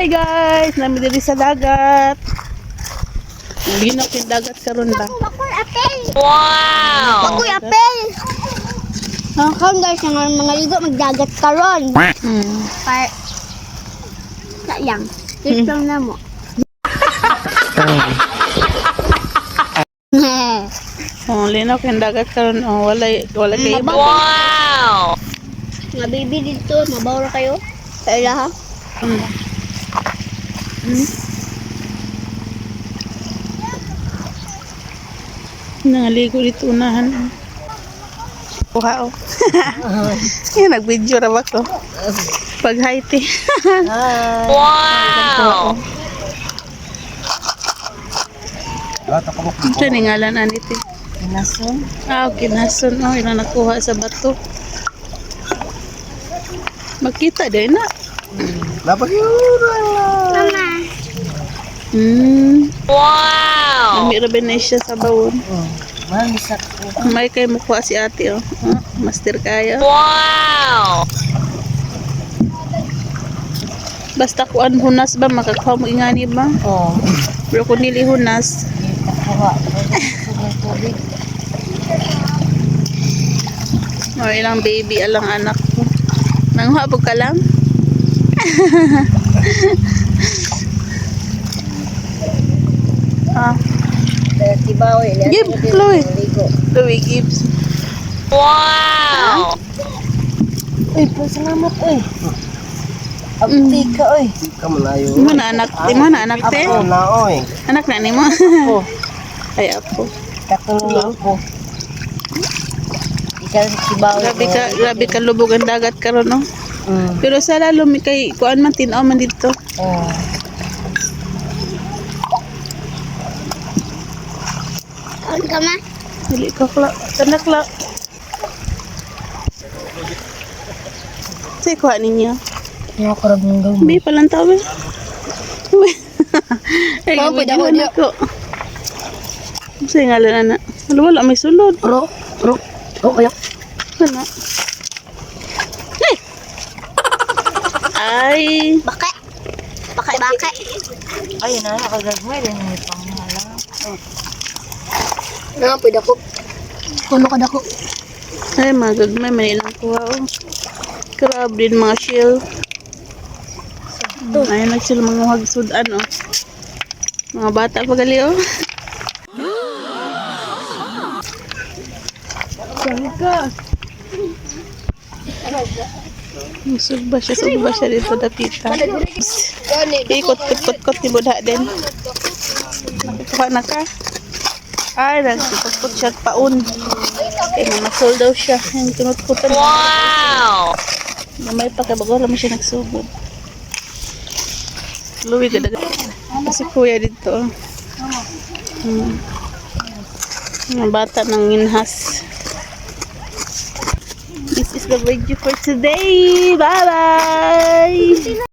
Hey guys, nami diri sa dagat. Ginok yung dagat karon ba? Ako'y apel. Wow! Ako'y apel. Karon guys, ang mga ligo magdagat karon. Par sayang. Tip lang na mo. Oh, linok yung dagat karon. Oh, wala kayo. Wow! Mga baby dito, mabaw na kayo. Sa ila ha. Nangaligo dito unahan. Kuha oh. Yan, nag-video ra ba ko? Pag Haiti. Wow! Ito ni ngalan aniti. Kinason. Kinason. Oh, ilang nakuha sa bato. Makita din na. Mama. Wow! Nami ra ba siya sa bawon. Manisak ko. May kay mukuha si ate oh. Master kaya. Wow! Basta kuan hunas ba makakuha mo ingani ba? Oh. Pero kung nili hunas, Kuha. Tubig. ilang baby alang anak ko. Nanghuha po ka lang? Tibaw eh. Give, Chloe. Chloe gives. Wow! Uy, pasalamat uy. Abdi ka uy. Di mo na anak, te? na uy. Anak na ni mo? Ako. Ay, apo. Katulong ako. Ikaw tibaw. Grabe ka lubog ang dagat karon no? Pero sa lalo may kay kuan man tinaw man dito. Oh. Kaon ka ma? Dili ko kla, tanak la. Say kuha ninyo. Ano ko rin ng Bi palang tawe. Ay, Oh, pwede ako video ko. Say ngalan ana. Wala may sulod. Bro. Ayak. Ano? Ay. Bakay. Ay, na, nakagagmay din may panghala. Pwede ako. Kuno ka dako. Ay, magagmay manilang kuha oh. Grabe din mga shell. Ayun na sila mga hagsudan oh. Mga bata pa gali oh. Saan ka? Sug ba siya dito dapita. Ikot-kot ni Budha din. Nakukuha na ka? Ay, nagkot-kot siya paun. Kaya namasol daw siya. Yung kinut-kutan. Wow! May pa kaya bago lang siya nagsugod. Luwi ka dagat. Kasi kuya dito. Mga bata ng inhas. This is the video for today. Bye-bye!